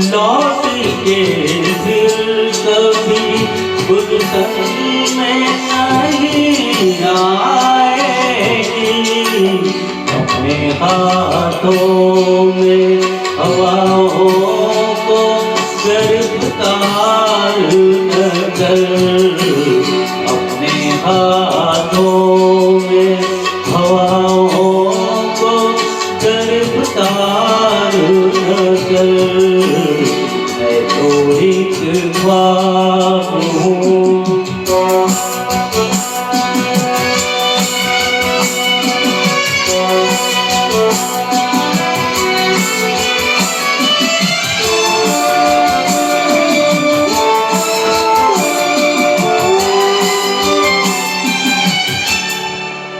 लौट के फिर कभी गुलशन में नहीं आएगी। अपने हाथों में हवाओं को गिरफ्तार कर, अपने हाथों में हवाओं को गिरफ्तार कर। मैं तो एक ख्वाब हूँ।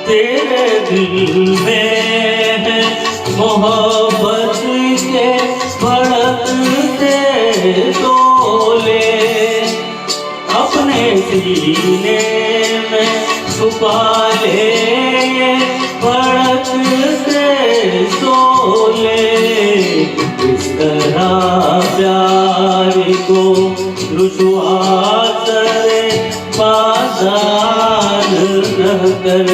तेरे दिल में है मोहब्बत के भड़कते तोले, अपने सीने में छुपा ले ये भड़कते तोले। इस तरह प्यार को रुसवा करे बाजार न कर,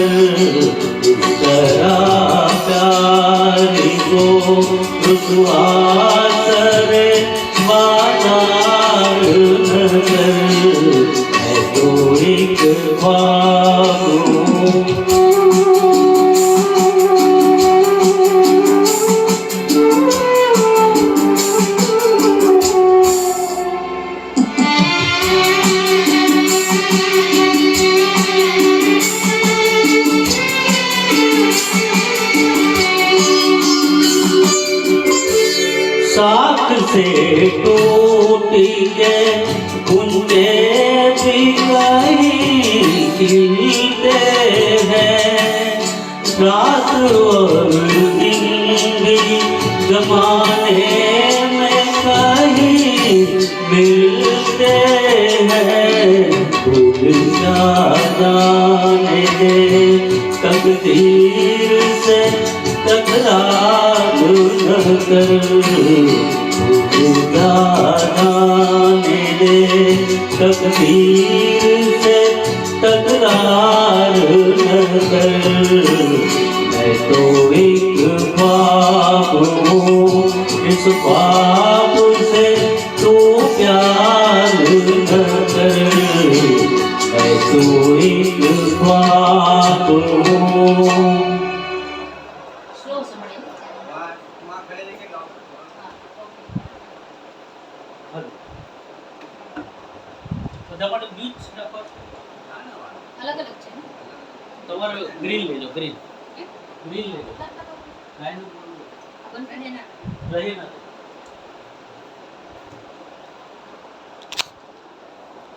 इस तरह प्यार को रुसवा करे बाजार न कर। मैं तो एक ख्वाब हूँ। साथ से टूट के बुनते भी कहीं खिलते हैं। रात और दिन भी जमाने में कहीं मिलते हैं। भूल जाने दे तकदीर से तकरार न कर, भूल जाने दे तकदीर से तकरार न कर। मैं तो एक ख्वाब हूँ, इस ख्वाब से तू प्यार न कर। मैं तो एक ख्वाब हूँ। अलग अलग છે તમારે ગ્રીન લેજો, ગ્રીન ગ્રીન લેજો. આપણ રહે ના રહી ના